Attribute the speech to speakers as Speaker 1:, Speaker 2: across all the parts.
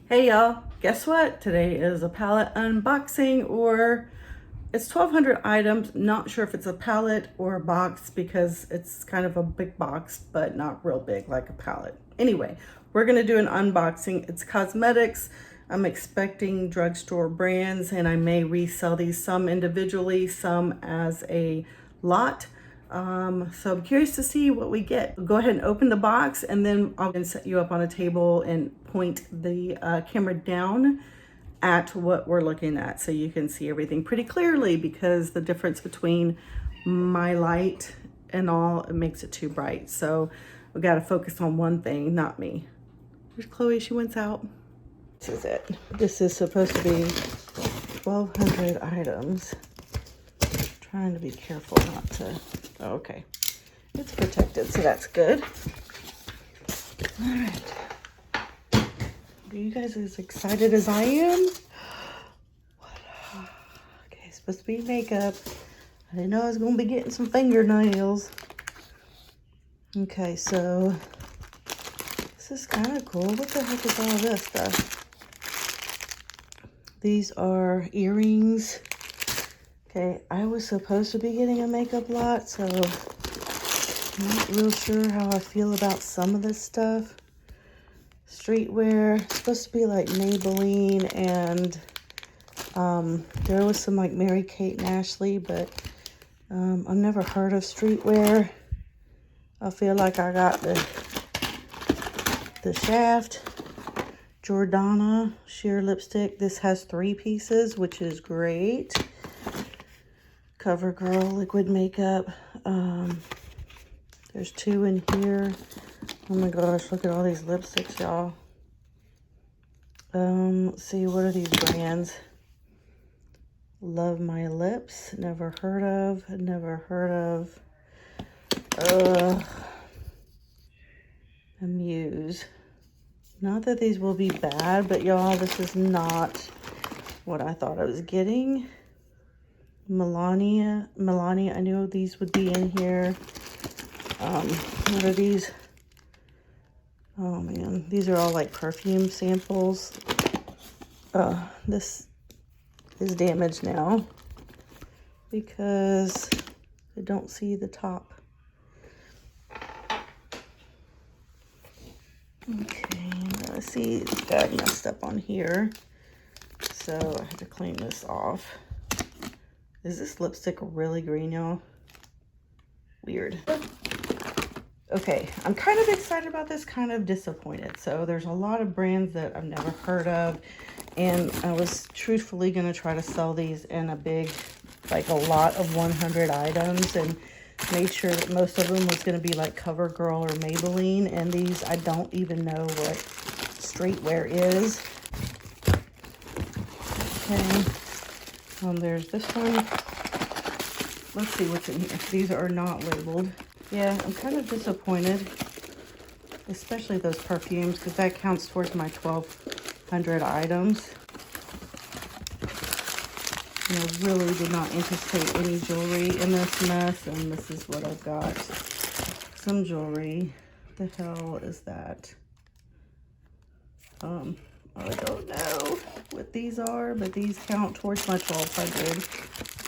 Speaker 1: Hey y'all, guess what? Today is a palette unboxing, or it's 1,200 items. Not sure if it's a palette or a box because it's kind of a big box, but not real big like a palette. Anyway, we're gonna do an unboxing. It's cosmetics. I'm expecting drugstore brands, and I may resell these, some individually, some as a lot. So I'm curious to see what we get. Go ahead and open the box, and then I'll set you up on a table and point the camera down at what we're looking at so you can see everything pretty clearly, because the difference between my light and all, it makes it too bright. So we got to focus on one thing, not me. There's Chloe, she went out. This is it. This is supposed to be 1,200 items. Trying to be careful not to, oh, okay. It's protected, so that's good. All right. Are you guys as excited as I am? Okay, it's supposed to be makeup. I didn't know I was gonna be getting some fingernails. Okay, so this is kind of cool. What the heck is all this stuff? These are earrings. Okay, I was supposed to be getting a makeup lot, so I'm not real sure how I feel about some of this stuff. Streetwear, it's supposed to be like Maybelline, and there was some like Mary-Kate and Ashley, but I've never heard of streetwear. I feel like I got the Shaft Jordana sheer lipstick. This has 3 pieces, which is great. CoverGirl liquid makeup. There's 2 in here. Oh my gosh, look at all these lipsticks, y'all. Let's see, what are these brands? Love My Lips, never heard of, Amuse. Not that these will be bad, but y'all, this is not what I thought I was getting. Melania, I knew these would be in here. What are these? Oh man, these are all like perfume samples. This is damaged now because I don't see the top. Okay, let's see, it got messed up on here, so I have to clean this off. Is this lipstick really green, y'all? Weird. Okay, I'm kind of excited about this, kind of disappointed. So there's a lot of brands that I've never heard of, and I was truthfully going to try to sell these in a big, like a lot of 100 items, and made sure that most of them was going to be like CoverGirl or Maybelline, and these I don't even know what streetwear is. Okay, there's this one. Let's see what's in here. These are not labeled. Yeah, I'm kind of disappointed, especially those perfumes, because that counts towards my 1,200 items. And I really did not anticipate any jewelry in this mess, and this is what I've got. Some jewelry. What the hell is that? I don't know what these are, but these count towards my 1,200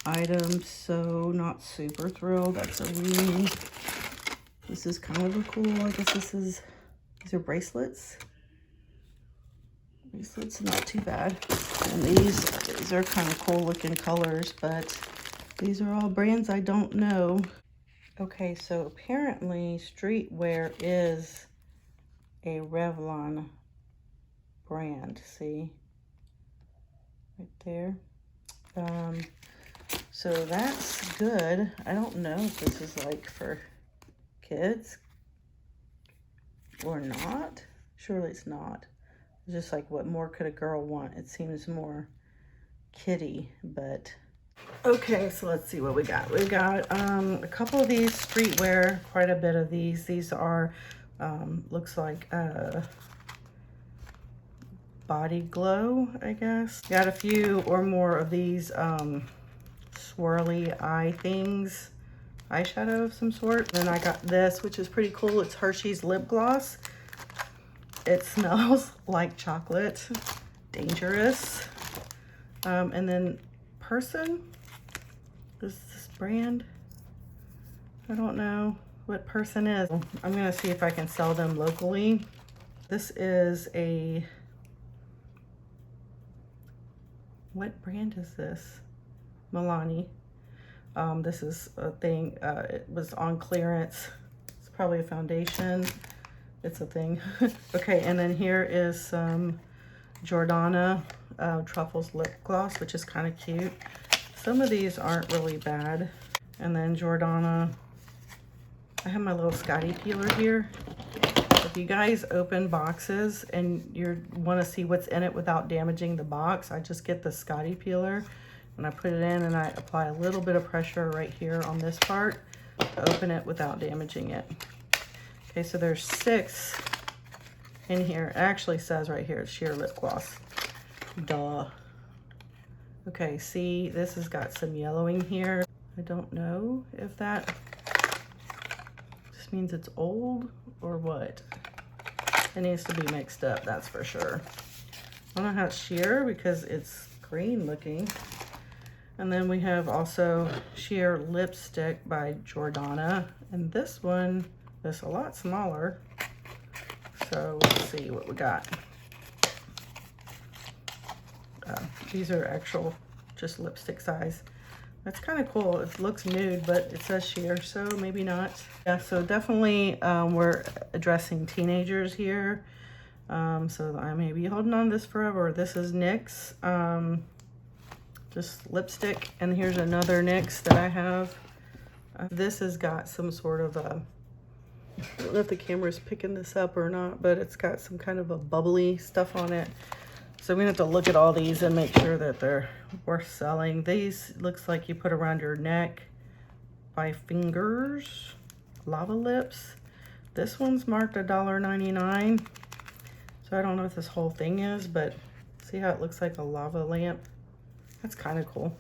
Speaker 1: items, so not super thrilled. That's a ring. This is kind of a cool, I guess these are bracelets. Bracelets, not too bad. And these are kind of cool looking colors, but these are all brands I don't know. Okay, so apparently streetwear is a Revlon brand, see? Right there. So that's good. I don't know if this is like for kids or not. Surely it's not. It's just like, what more could a girl want? It seems more kiddie, but okay, so let's see what we got. We got a couple of these streetwear, quite a bit of these. These are looks like Body Glow, I guess. Got a few or more of these swirly eye things, eyeshadow of some sort. Then I got this, which is pretty cool. It's Hershey's lip gloss. It smells like chocolate. Dangerous. And then Person, this brand, I don't know what Person is. I'm gonna see if I can sell them locally. This is a, what brand is this? Milani. This is a thing, it was on clearance. It's probably a foundation. It's a thing. Okay, and then here is some Jordana Truffles lip gloss, which is kind of cute. Some of these aren't really bad. And then Jordana, I have my little Scotty peeler here. If you guys open boxes and you want to see what's in it without damaging the box, I just get the Scotty peeler and I put it in and I apply a little bit of pressure right here on this part to open it without damaging it. Okay, so there's 6 in here. It actually says right here, it's sheer lip gloss. Duh. Okay, see, this has got some yellowing here. I don't know if that just means it's old or what. It needs to be mixed up, that's for sure. I don't know how it's sheer because it's green looking. And then we have also sheer lipstick by Jordana. And this one is a lot smaller. So let's see what we got. These are actual just lipstick size. That's kind of cool. It looks nude, but it says sheer, so maybe not. Yeah, so definitely we're addressing teenagers here. So I may be holding on to this forever. This is NYX, just lipstick. And here's another NYX that I have. This has got some sort of a, I don't know if the camera's picking this up or not, but it's got some kind of a bubbly stuff on it. So we're gonna have to look at all these and make sure that they're worth selling. These looks like you put around your neck by Fingers, Lava Lips. This one's marked $1.99. So I don't know what this whole thing is, but see how it looks like a lava lamp? That's kind of cool.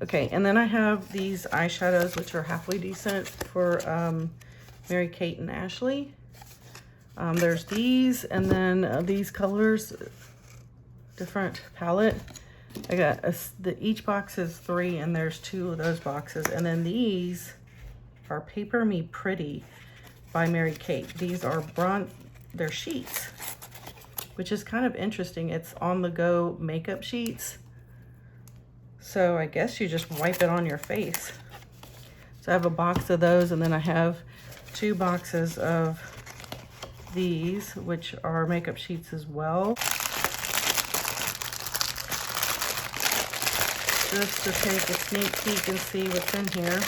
Speaker 1: Okay, and then I have these eyeshadows, which are halfway decent for Mary Kate and Ashley. There's these, and then these colors, different palette. I got each box is 3, and there's 2 of those boxes. And then these are Paper Me Pretty by Mary Kate. These are bronze, they're sheets, which is kind of interesting. It's on the go makeup sheets. So I guess you just wipe it on your face. So I have a box of those, and then I have 2 boxes of these, which are makeup sheets as well. Just to take a sneak peek and see what's in here.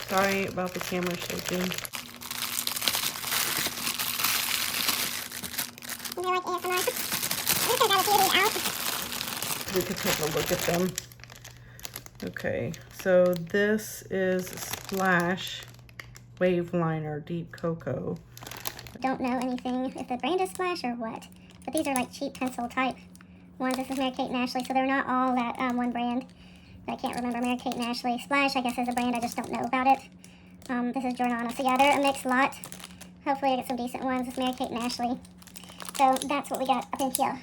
Speaker 1: Sorry about the camera shaking. We could take a look at them. Okay, so this is Splash Wave Liner Deep Cocoa.
Speaker 2: Don't know anything if the brand is Splash or what, but these are like cheap pencil type ones. This is Mary Kate and Ashley, so they're not all that one brand. I can't remember. Mary Kate and Ashley. Splash, I guess, is a brand. I just don't know about it. This is Jordana. So yeah, they're a mixed lot. Hopefully I get some decent ones. It's Mary Kate and Ashley. So that's what we got up in here.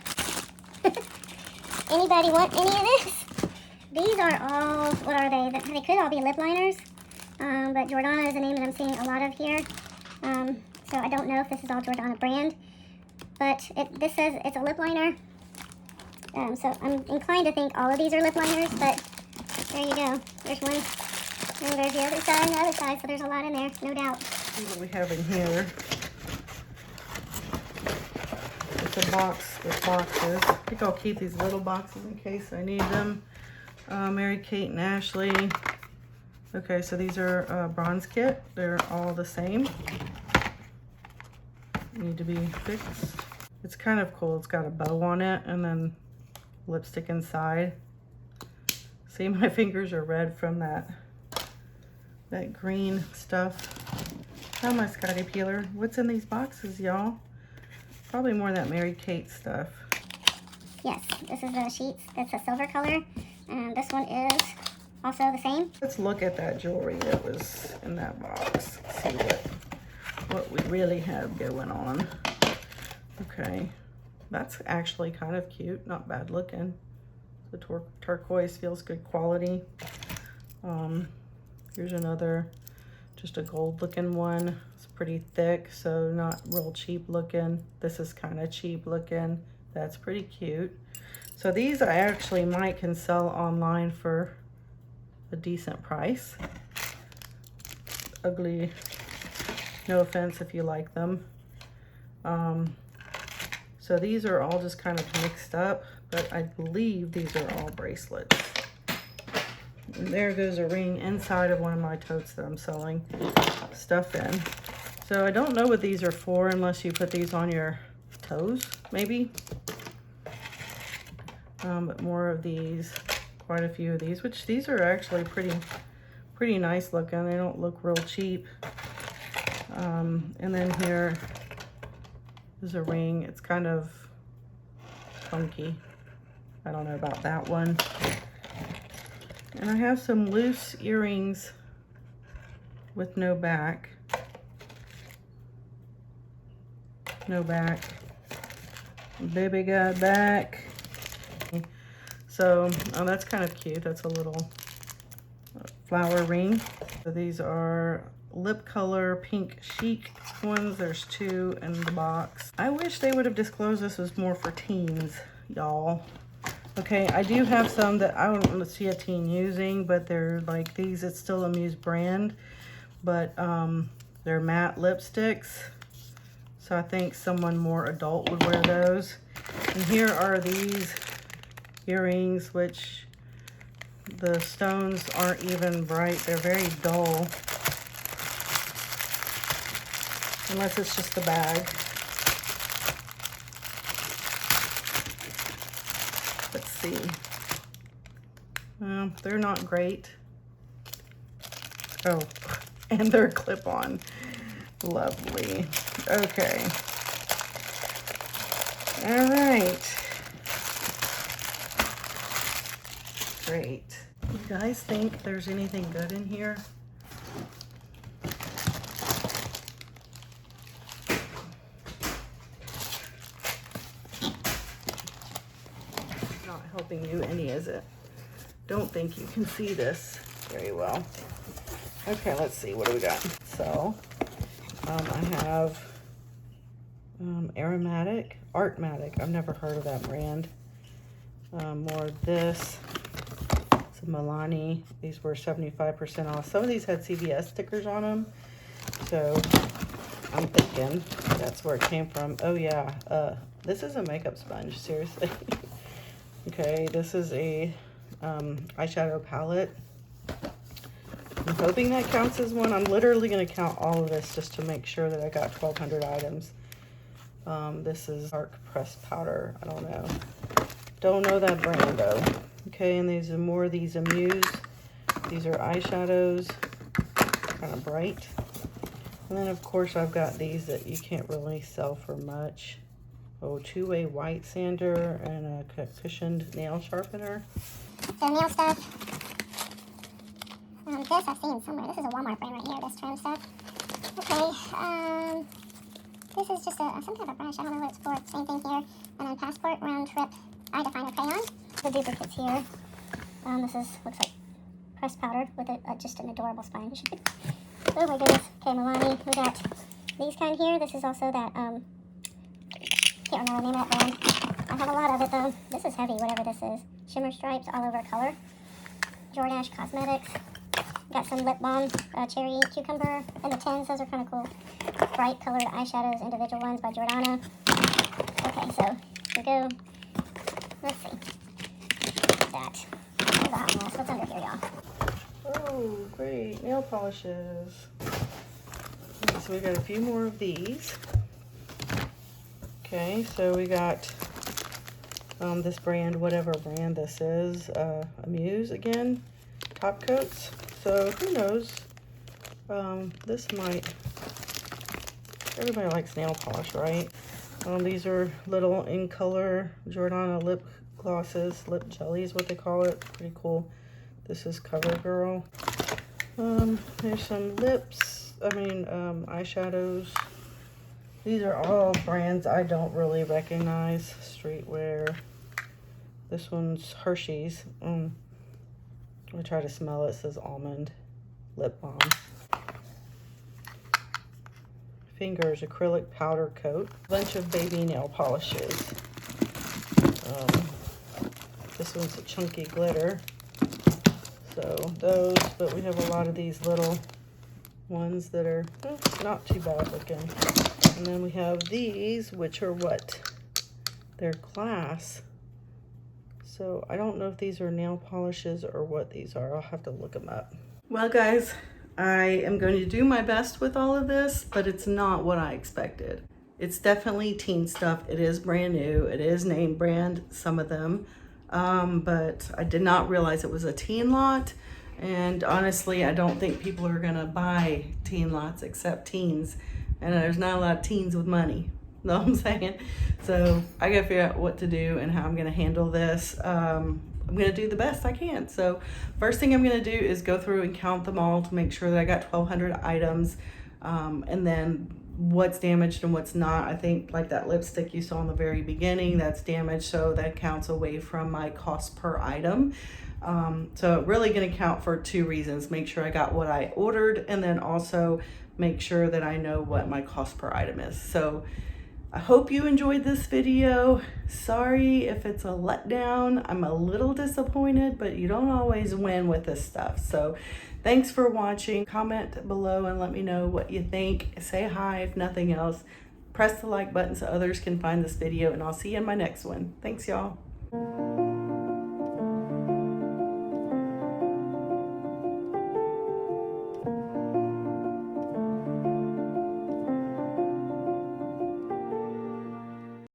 Speaker 2: Anybody want any of this? These are all, what are they? They could all be lip liners. But Jordana is a name that I'm seeing a lot of here. So I don't know if this is all Jordana brand. But this says it's a lip liner. So I'm inclined to think all of these are lip liners, but there you go. There's one, and there's the other side and the other side, so there's a lot in there, no doubt.
Speaker 1: See what we have in here. It's a box with boxes. I think I'll keep these little boxes in case I need them. Mary Kate and Ashley. Okay, so these are bronze kit. They're all the same. Need to be fixed. It's kind of cool. It's got a bow on it and then lipstick inside. See, my fingers are red from that green stuff. How my Scotty peeler? What's in these boxes, y'all? Probably more of that Mary Kate stuff.
Speaker 2: Yes, this is the sheets. That's a silver color. And this one is also the same.
Speaker 1: Let's look at that jewelry that was in that box. See what we really have going on. Okay, that's actually kind of cute, not bad looking. The turquoise feels good quality. Here's another, just a gold looking one. It's pretty thick, so not real cheap looking. This is kind of cheap looking. That's pretty cute. So these I actually might can sell online for a decent price. Ugly, no offense if you like them. So these are all just kind of mixed up, but I believe these are all bracelets. And there goes a ring inside of one of my totes that I'm selling stuff in. So I don't know what these are for unless you put these on your toes, maybe. But more of these, quite a few of these, which these are actually pretty nice looking. They don't look real cheap. And then here is a ring. It's kind of funky. I don't know about that one. And I have some loose earrings with no back. No back. Baby got back. So, oh, that's kind of cute. That's a little flower ring. So these are lip color pink chic ones. There's 2 in the box. I wish they would have disclosed this was more for teens, y'all. Okay, I do have some that I don't see a teen using, but they're like these. It's still a Muse brand, but they're matte lipsticks. So I think someone more adult would wear those. And here are these earrings, which the stones aren't even bright. They're very dull. Unless it's just the bag. Let's see. They're not great. Oh, and they're clip-on. Lovely. Okay. All right. Great. You guys think there's anything good in here? Not helping you any, is it? Don't think you can see this very well. Okay, let's see. What do we got? So, I have Artmatic. I've never heard of that brand. More of this. Some Milani. These were 75% off. Some of these had CVS stickers on them. So I'm thinking that's where it came from. Oh yeah, this is a makeup sponge, seriously. Okay, this is a eyeshadow palette. I'm hoping that counts as one. I'm literally going to count all of this just to make sure that I got 1,200 items. This is dark pressed powder. I don't know. Don't know that brand though. Okay, and these are more of these Muse. These are eyeshadows, kind of bright. And then of course I've got these that you can't really sell for much. Oh, 2-way white sander and a cushioned nail sharpener.
Speaker 2: So nail stuff. This I've seen somewhere. This is a Walmart brand right here, this trim stuff. Okay, this is just some type of brush. I don't know what it's for. Same thing here. And then Passport Round Trip Eye Definer Crayon. The duplicates here. This looks like pressed powder with just an adorable spine. Oh my goodness. Okay, Milani. We got these kind here. This is also that, can't remember the name of that brand. I have a lot of it though. This is heavy, whatever this is. Shimmer stripes all over color. Jordache Cosmetics. Got some lip balm, cherry cucumber in the tins. Those are kind of cool. Bright colored eyeshadows, individual ones by Jordana. Okay, so we go. Let's see. That. There's a hot mess. What's under here, y'all?
Speaker 1: Oh, great. Nail polishes. Okay, so we got a few more of these. Okay, so we got this brand, whatever brand this is, Muse again, top coats. So who knows? This might. Everybody likes nail polish, right? These are little in color Jordana lip glosses, lip jelly is what they call it. Pretty cool. This is CoverGirl. There's some eyeshadows. These are all brands I don't really recognize. Streetwear. This one's Hershey's. I try to smell it. It says almond lip balm. Fingers acrylic powder coat. Bunch of baby nail polishes. This one's a chunky glitter. So those, but we have a lot of these little ones that are not too bad looking. And then we have these, which are what? They're glass. So I don't know if these are nail polishes or what these are. I'll have to look them up. Well, guys, I am going to do my best with all of this, but it's not what I expected. It's definitely teen stuff. It is brand new. It is name brand, some of them. But I did not realize it was a teen lot. And honestly, I don't think people are gonna buy teen lots except teens. And there's not a lot of teens with money. Know what I'm saying? So I gotta figure out what to do and how I'm gonna handle this. I'm gonna do the best I can. So first thing I'm gonna do is go through and count them all to make sure that I got 1,200 items. And then what's damaged and what's not. I think like that lipstick you saw in the very beginning, that's damaged, so that counts away from my cost per item. So really gonna count for 2 reasons. Make sure I got what I ordered, and then also make sure that I know what my cost per item is. So I hope you enjoyed this video. Sorry if it's a letdown. I'm a little disappointed, but you don't always win with this stuff. So thanks for watching. Comment below and let me know what you think. Say hi if nothing else. Press the like button so others can find this video, and I'll see you in my next one. Thanks, y'all.